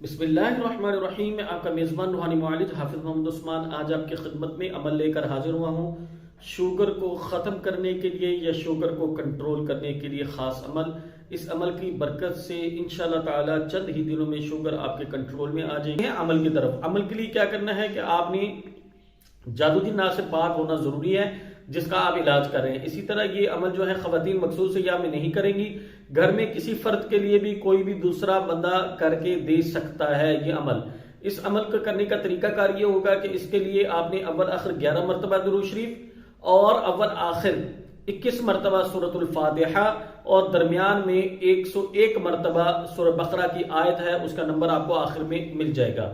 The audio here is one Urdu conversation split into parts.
بسم اللہ الرحمن الرحیم. میں آپ کا میزبان روحانی معالج حافظ محمد عثمان آج آپ کی خدمت میں عمل لے کر حاضر ہوا ہوں. شوگر کو ختم کرنے کے لیے یا شوگر کو کنٹرول کرنے کے لیے خاص عمل. اس عمل کی برکت سے انشاءاللہ تعالی چند ہی دنوں میں شوگر آپ کے کنٹرول میں آ جائیں گے. عمل کی طرف، عمل کے لیے کیا کرنا ہے کہ آپ نے جادو کی ناک سے پاک ہونا ضروری ہے جس کا آپ علاج کر رہے ہیں. اسی طرح یہ عمل جو ہے خواتین مخصوص ایام میں نہیں کریں گی. گھر میں کسی فرد کے لیے بھی کوئی بھی دوسرا بندہ کر کے دے سکتا ہے یہ عمل. اس عمل کو کرنے کا طریقہ کار یہ ہوگا کہ اس کے لیے آپ نے اول آخر 11 مرتبہ درود شریف اور اول آخر 21 مرتبہ سورۃ الفاتحہ اور درمیان میں 101 مرتبہ سورہ بقرہ کی آیت ہے، اس کا نمبر آپ کو آخر میں مل جائے گا.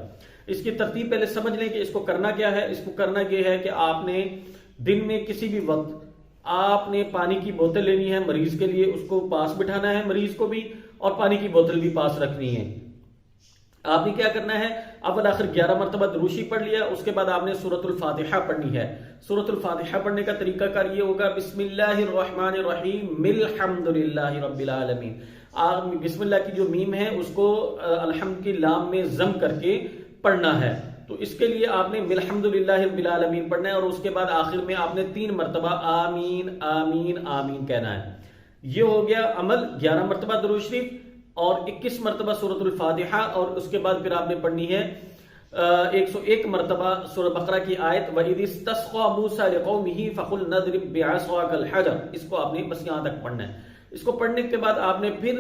اس کی ترتیب پہلے سمجھ لیں کہ اس کو کرنا کیا ہے. اس کو کرنا یہ ہے کہ آپ نے دن میں کسی بھی وقت آپ نے پانی کی بوتل لینی ہے مریض کے لیے، اس کو پاس بٹھانا ہے مریض کو بھی، اور پانی کی بوتل بھی پاس رکھنی ہے. آپ نے کیا کرنا ہے، اول آخر 11 مرتبہ درود شریف پڑھ لیا، اس کے بعد آپ نے سورۃ الفاتحہ پڑھنی ہے. سورۃ الفاتحہ پڑھنے کا طریقہ کار یہ ہوگا، بسم اللہ الرحمن الرحیم الحمد للہ رب العالمین. آپ بسم اللہ کی جو میم ہے اس کو الحمد کی لام میں ضم کر کے پڑھنا ہے. تو اس کے لیے آپ نے الحمد للہ رب العالمین پڑھنا ہے، اور اس کے بعد آخر میں آپ نے 3 مرتبہ آمین آمین آمین کہنا ہے. یہ ہو گیا عمل. 11 مرتبہ درود شریف اور 21 مرتبہ سورۃ الفاتحہ، اور اس کے بعد پھر آپ نے پڑھنی ہے 101 مرتبہ سورہ بقرہ کی آیت وَإِذِ اسْتَسْقَىٰ مُوسَىٰ لِقَوْمِهِ فَقُلْنَا اضْرِب بِّعَصَاكَ الْحَجَرَ. اس کو آپ نے بس یہاں تک پڑھنا ہے. اس کو پڑھنے کے بعد آپ نے پھر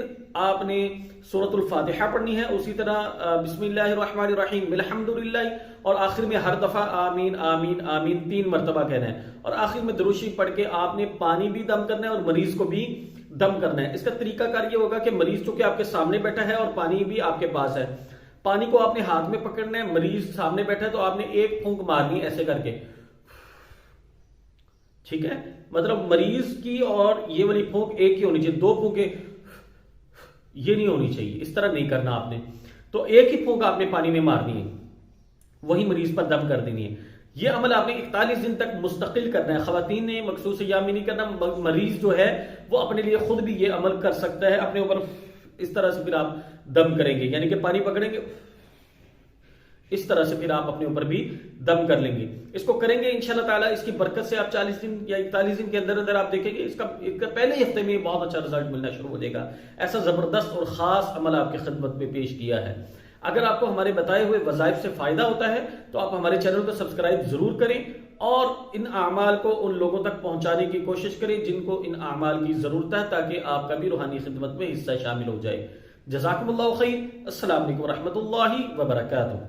سورۃ الفاتحہ پڑھنی ہے. اسی طرح بسم اللہ الرحمن الرحیم الحمدللہ، اور آخر میں ہر دفعہ آمین آمین آمین 3 مرتبہ کہنا ہے. اور آخر میں درود شریف پڑھ کے آپ نے پانی بھی دم کرنا ہے اور مریض کو بھی دم کرنا ہے. اس کا طریقہ کار یہ ہوگا کہ مریض چونکہ آپ کے سامنے بیٹھا ہے اور پانی بھی آپ کے پاس ہے، پانی کو آپ نے ہاتھ میں پکڑنا ہے. مریض سامنے بیٹھا ہے تو آپ نے ایک پھونک مارنی ہے ایسے کر کے، ٹھیک ہے. مطلب مریض کی اور یہ والی پھونک ایک ہی ہونی چاہیے، 2 پھونکیں یہ نہیں ہونی چاہیے، اس طرح نہیں کرنا آپ نے. تو ایک ہی پھونک آپ نے پانی میں مارنی ہے، وہی مریض پر دم کر دینی ہے. یہ عمل آپ نے 41 دن تک مستقل کرنا ہے. خواتین نے مخصوص ایام میں نہیں کرنا. مریض جو ہے وہ اپنے لیے خود بھی یہ عمل کر سکتا ہے. اپنے اوپر اس طرح سے پھر آپ دم کریں گے، یعنی کہ پانی پکڑیں گے، اس طرح سے پھر آپ اپنے اوپر بھی دم کر لیں گے. اس کو کریں گے انشاءاللہ تعالی. اس کی برکت سے آپ 40 دن یا 41 دن کے اندر اندر آپ دیکھیں گے اس کا پہلے ہفتے میں بہت اچھا رزلٹ ملنا شروع ہو جائے گا. ایسا زبردست اور خاص عمل آپ کی خدمت میں پیش کیا ہے. اگر آپ کو ہمارے بتائے ہوئے وظائف سے فائدہ ہوتا ہے تو آپ ہمارے چینل کو سبسکرائب ضرور کریں، اور ان اعمال کو ان لوگوں تک پہنچانے کی کوشش کریں جن کو ان اعمال کی ضرورت ہے، تاکہ آپ کا بھی روحانی خدمت میں حصہ شامل ہو جائے. جزاکم اللہ خیر. السلام علیکم ورحمۃ اللہ وبرکاتہ.